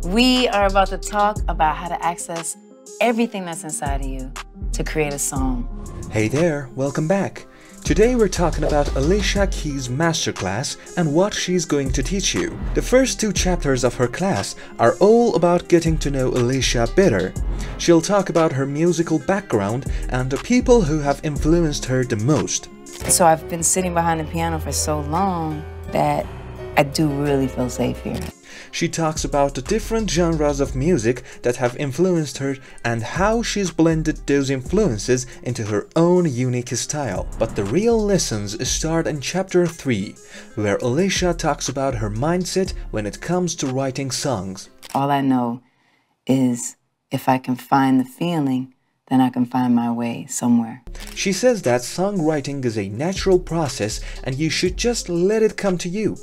We are about to talk about how to access everything that's inside of you to create a song. Hey there, welcome back. Today we're talking about Alicia Keys MasterClass and what she's going to teach you. The first 2 chapters of her class are all about getting to know Alicia better. She'll talk about her musical background and the people who have influenced her the most. So I've been sitting behind the piano for so long that I do really feel safe here. She talks about the different genres of music that have influenced her and how she's blended those influences into her own unique style. But the real lessons start in chapter 3, where Alicia talks about her mindset when it comes to writing songs. All I know is if I can find the feeling, then I can find my way somewhere. She says that songwriting is a natural process and you should just let it come to you.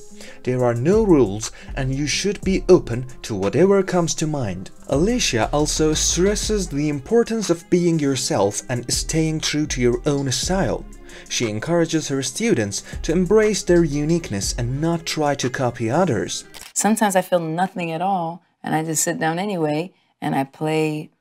There are no rules and you should be open to whatever comes to mind. Alicia also stresses the importance of being yourself and staying true to your own style. She encourages her students to embrace their uniqueness and not try to copy others. Sometimes I feel nothing at all and I just sit down anyway and I play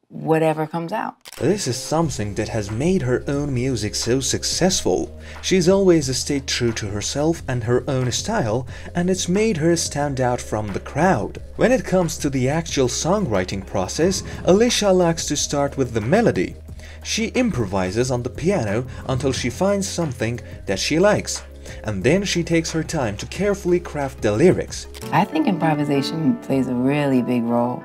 whatever comes out. This is something that has made her own music so successful. She's always stayed true to herself and her own style, and it's made her stand out from the crowd. When it comes to the actual songwriting process, Alicia likes to start with the melody. She improvises on the piano until she finds something that she likes, and then she takes her time to carefully craft the lyrics. I think improvisation plays a really big role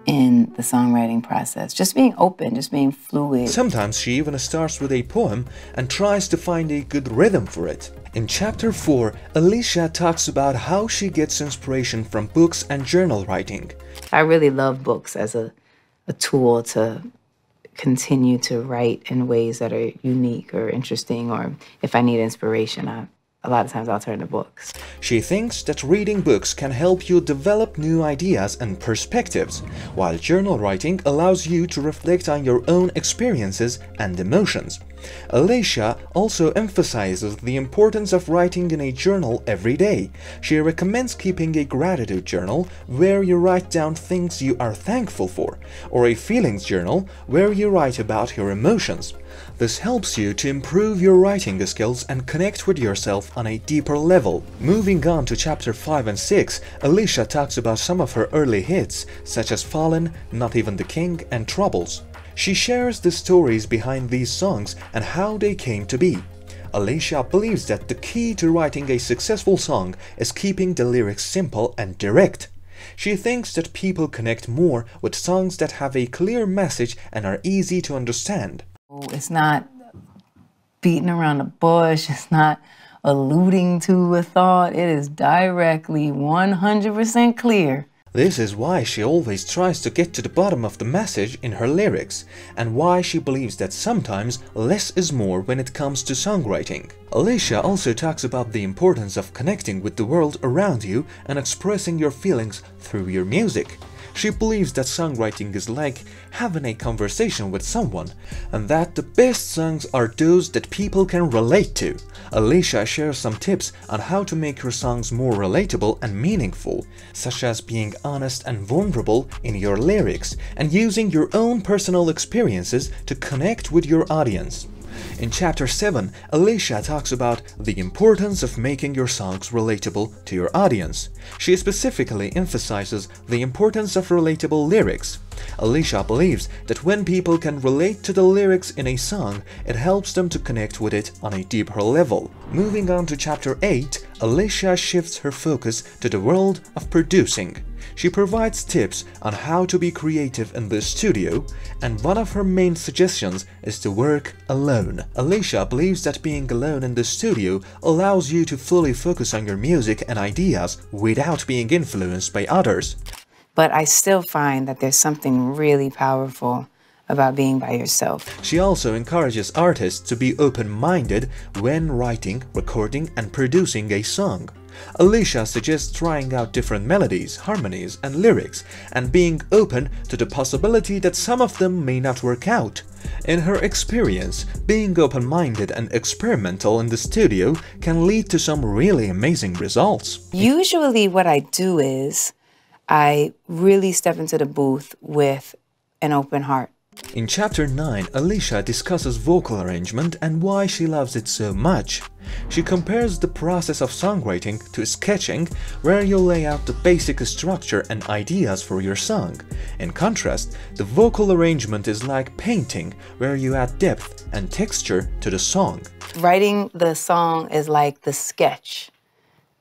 in the songwriting process. Just being open, just being fluid. Sometimes she even starts with a poem and tries to find a good rhythm for it. In chapter 4, Alicia talks about how she gets inspiration from books and journal writing. I really love books as a tool to continue to write in ways that are unique or interesting, or if I need inspiration, a lot of times I'll turn to books. She thinks that reading books can help you develop new ideas and perspectives, while journal writing allows you to reflect on your own experiences and emotions. Alicia also emphasizes the importance of writing in a journal every day. She recommends keeping a gratitude journal where you write down things you are thankful for, or a feelings journal where you write about your emotions. This helps you to improve your writing skills and connect with yourself on a deeper level. Moving on to chapter 5 and 6, Alicia talks about some of her early hits, such as Fallen, Not Even the King, and Troubles. She shares the stories behind these songs and how they came to be. Alicia believes that the key to writing a successful song is keeping the lyrics simple and direct. She thinks that people connect more with songs that have a clear message and are easy to understand. It's not beating around the bush, it's not alluding to a thought, it is directly 100% clear. This is why she always tries to get to the bottom of the message in her lyrics, and why she believes that sometimes less is more when it comes to songwriting. Alicia also talks about the importance of connecting with the world around you and expressing your feelings through your music. She believes that songwriting is like having a conversation with someone, and that the best songs are those that people can relate to. Alicia shares some tips on how to make your songs more relatable and meaningful, such as being honest and vulnerable in your lyrics, and using your own personal experiences to connect with your audience. In chapter 7, Alicia talks about the importance of making your songs relatable to your audience. She specifically emphasizes the importance of relatable lyrics. Alicia believes that when people can relate to the lyrics in a song, it helps them to connect with it on a deeper level. Moving on to chapter 8, Alicia shifts her focus to the world of producing. She provides tips on how to be creative in the studio, and one of her main suggestions is to work alone. Alicia believes that being alone in the studio allows you to fully focus on your music and ideas without being influenced by others. But I still find that there's something really powerful about being by yourself. She also encourages artists to be open-minded when writing, recording, and producing a song. Alicia suggests trying out different melodies, harmonies, and lyrics, and being open to the possibility that some of them may not work out. In her experience, being open-minded and experimental in the studio can lead to some really amazing results. Usually what I do is I really step into the booth with an open heart. In Chapter 9, Alicia discusses vocal arrangement and why she loves it so much. She compares the process of songwriting to sketching, where you lay out the basic structure and ideas for your song. In contrast, the vocal arrangement is like painting, where you add depth and texture to the song. Writing the song is like the sketch.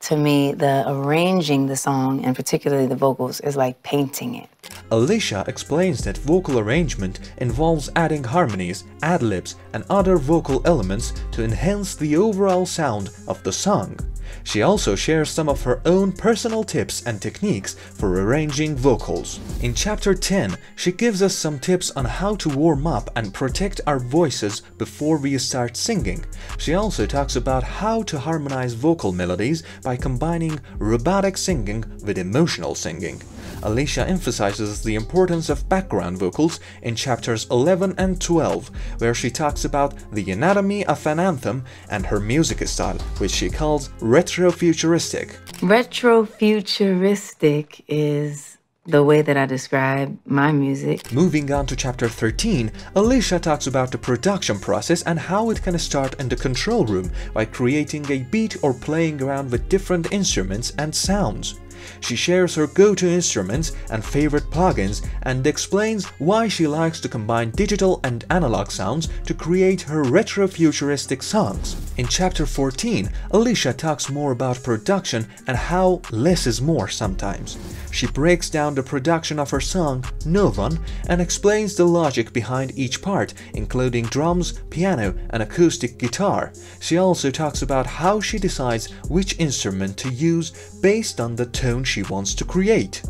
To me, the arranging the song, and particularly the vocals, is like painting it. Alicia explains that vocal arrangement involves adding harmonies, ad-libs, and other vocal elements to enhance the overall sound of the song. She also shares some of her own personal tips and techniques for arranging vocals. In Chapter 10, she gives us some tips on how to warm up and protect our voices before we start singing. She also talks about how to harmonize vocal melodies by combining robotic singing with emotional singing. Alicia emphasizes the importance of background vocals in chapters 11 and 12, where she talks about the anatomy of an anthem and her music style, which she calls retro-futuristic. Retro-futuristic is the way that I describe my music. Moving on to Chapter 13, Alicia talks about the production process and how it can start in the control room by creating a beat or playing around with different instruments and sounds. She shares her go-to instruments and favorite plugins and explains why she likes to combine digital and analog sounds to create her retro-futuristic songs. In Chapter 14, Alicia talks more about production and how less is more sometimes. She breaks down the production of her song, No One, and explains the logic behind each part, including drums, piano, and acoustic guitar. She also talks about how she decides which instrument to use based on the tone she wants to create.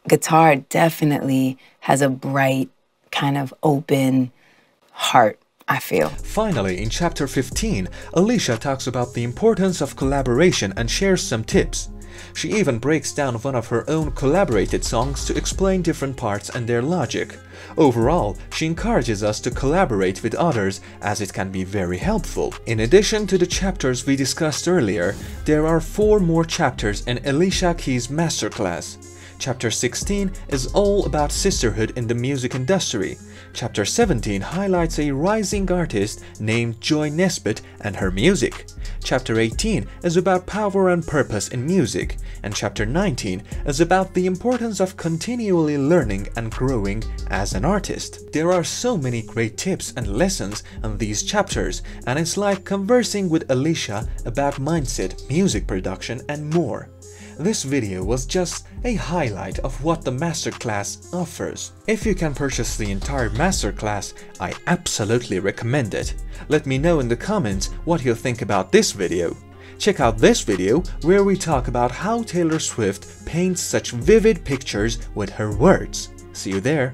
Guitar definitely has a bright, kind of open heart, I feel. Finally, in Chapter 15, Alicia talks about the importance of collaboration and shares some tips. She even breaks down one of her own collaborated songs to explain different parts and their logic. Overall, she encourages us to collaborate with others as it can be very helpful. In addition to the chapters we discussed earlier, there are 4 more chapters in Alicia Keys MasterClass. Chapter 16 is all about sisterhood in the music industry. Chapter 17 highlights a rising artist named Joy Nesbitt and her music. Chapter 18 is about power and purpose in music, and Chapter 19 is about the importance of continually learning and growing as an artist. There are so many great tips and lessons in these chapters, and it's like conversing with Alicia about mindset, music production, and more. This video was just a highlight of what the masterclass offers. If you can purchase the entire masterclass, I absolutely recommend it. Let me know in the comments what you think about this video. Check out this video where we talk about how Taylor Swift paints such vivid pictures with her words. See you there.